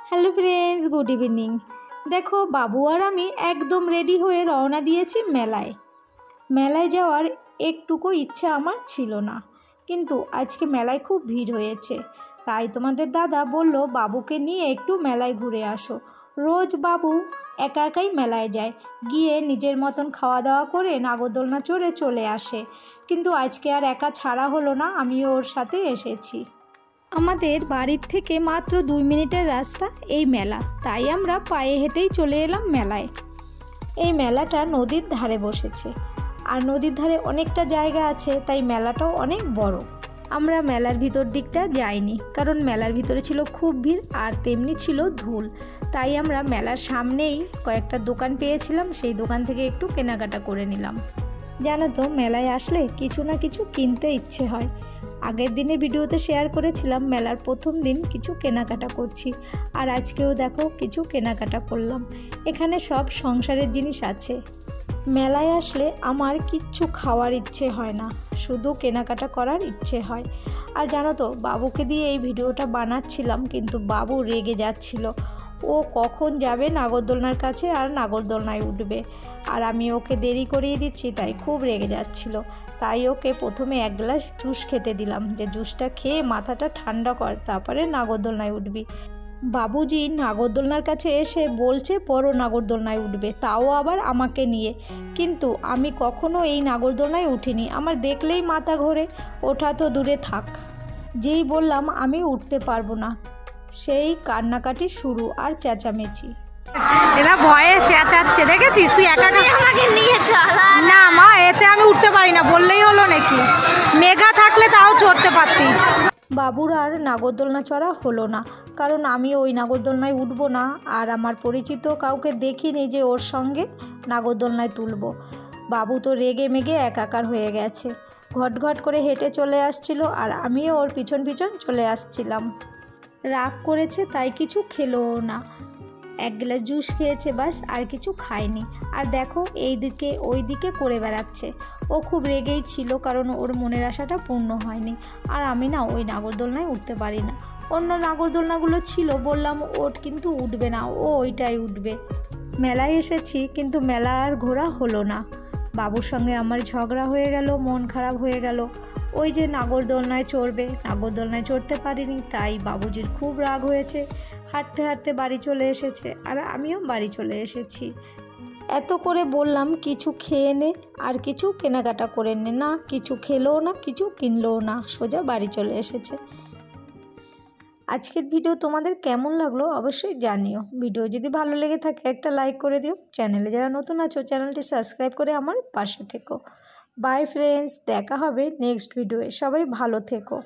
Hello friends, good evening. দেখো, বাবু আর আমি একদম রেডি হয়ে রওনা দিয়েছি মেলায়। মেলায় যাওয়ার একটুকু ইচ্ছে আমার ছিল না, কিন্তু আজকে মেলায় খুব ভিড় হয়েছে। তাই তোমাদের দাদা বলল বাবুকে নিয়ে একটু মেলায় ঘুরে আসো। রোজ বাবু একা একাই মেলায় যায়, গিয়ে নিজের মতন খাওয়া দাওয়া করে নাগরদোলনা চড়ে চলে আসে, কিন্তু আজকে আর একা ছাড়া হলো না, আমিও ওর সাথে এসেছি। আমাদের বাড়ির থেকে মাত্র 2 মিনিটের রাস্তা এই মেলা, তাই আমরা পায়ে হেঁটেই চলে এলাম মেলায়। এই মেলাটা নদীর ধারে বসেছে, আর নদীর ধারে অনেকটা জায়গা আছে, তাই মেলাটাও অনেক বড়। আমরা মেলার ভিতর দিকটা যাইনি, কারণ মেলার ভিতরে ছিল খুব ভিড় আর তেমনি ছিল ধুল। তাই আমরা মেলার সামনেই কয়েকটা দোকান পেয়েছিলাম, সেই দোকান থেকে একটু কেনাকাটা করে নিলাম। জানো তো, মেলায় আসলে কিছু না কিছু কিনতে ইচ্ছে হয়। আগের দিনের ভিডিওতে শেয়ার করেছিলাম মেলার প্রথম দিন কিছু কেনাকাটা করছি, আর আজকেও দেখো কিছু কেনাকাটা করলাম। এখানে সব সংসারের জিনিস আছে। মেলায় আসলে আমার কিচ্ছু খাওয়ার ইচ্ছে হয় না, শুধু কেনাকাটা করার ইচ্ছে হয়। আর জানো তো, বাবুকে দিয়ে এই ভিডিওটা বানাচ্ছিলাম, কিন্তু বাবু রেগে যাচ্ছিল। ও কখন যাবে নাগরদোলনার কাছে আর নাগরদোলনায় উঠবে, আর আমি ওকে দেরি করিয়ে দিচ্ছি, তাই খুব রেগে যাচ্ছিল। তাই ওকে প্রথমে 1 গ্লাস জুস খেতে দিলাম, যে জুসটা খেয়ে মাথাটা ঠান্ডা কর, তারপরে নাগরদোলনায় উঠবি। বাবুজি নাগরদোলনার কাছে এসে বলছে বড় নাগরদোলনায় উঠবে, তাও আবার আমাকে নিয়ে। কিন্তু আমি কখনো এই নাগরদোলনায় উঠিনি, আমার দেখলেই মাথা ঘোরে, ওঠা তো দূরে থাক। যেই বললাম আমি উঠতে পারবো না, সেই কান্নাকাটি শুরু আর চেঁচামেচি। এরা ভয়ে চেঁচাচ্ছে, দেখেছিস তুই একা আমাকে নিয়ে চলা। না মা, এতে আমি উঠতে পারি না, বললেই হলো নাকি? মেঘা থাকলে তাও চড়তে পারতি। বাবুর আর নাগরদোলনা চড়া হলো না, কারণ আমি ওই নাগরদোলনায় উঠবো না, আর আমার পরিচিত কাউকে দেখিনি যে ওর সঙ্গে নাগরদোলনায় তুলবো। বাবু তো রেগে মেগে একাকার হয়ে গেছে, ঘটঘট করে হেঁটে চলে আসছিল, আর আমিও ওর পিছন পিছন চলে আসছিলাম। রাগ করেছে তাই কিছু খেলোও না, 1 গ্লাস জুস খেয়েছে বাস, আর কিছু খায়নি। আর দেখো এই দিকে ওই দিকে করে বেড়াচ্ছে। ও খুব রেগেই ছিল, কারণ ওর মনের আশাটা পূর্ণ হয়নি। আর আমি না ওই নাগরদোলনায় উঠতে পারি না। অন্য নাগরদোলনাগুলো ছিল, বললাম ওট, কিন্তু উঠবে না, ও ওইটাই উঠবে। মেলায় এসেছি, কিন্তু মেলা আর ঘোরা হলো না। বাবুর সঙ্গে আমার ঝগড়া হয়ে গেল, মন খারাপ হয়ে গেল। ওই যে নাগরদোলনায় চড়বে, নাগরদোলনায় চড়তে পারিনি, তাই বাবুজির খুব রাগ হয়েছে। হাঁটতে হাঁটতে বাড়ি চলে এসেছে, আর আমিও বাড়ি চলে এসেছি। এত করে বললাম কিছু খেয়ে নে আর কিছু কেনাকাটা করে নে, না কিছু খেলোও না, কিছু কিনলোও না, সোজা বাড়ি চলে এসেছে। আজকের ভিডিও তোমাদের কেমন লাগলো অবশ্যই জানিও। ভিডিও যদি ভালো লেগে থাকে একটা লাইক করে দিও। চ্যানেলে যারা নতুন আছো চ্যানেলটি সাবস্ক্রাইব করে আমার পাশে থেকো। বাই ফ্রেন্ডস, দেখা হবে নেক্সট ভিডিওয়ে। সবাই ভালো থেকো।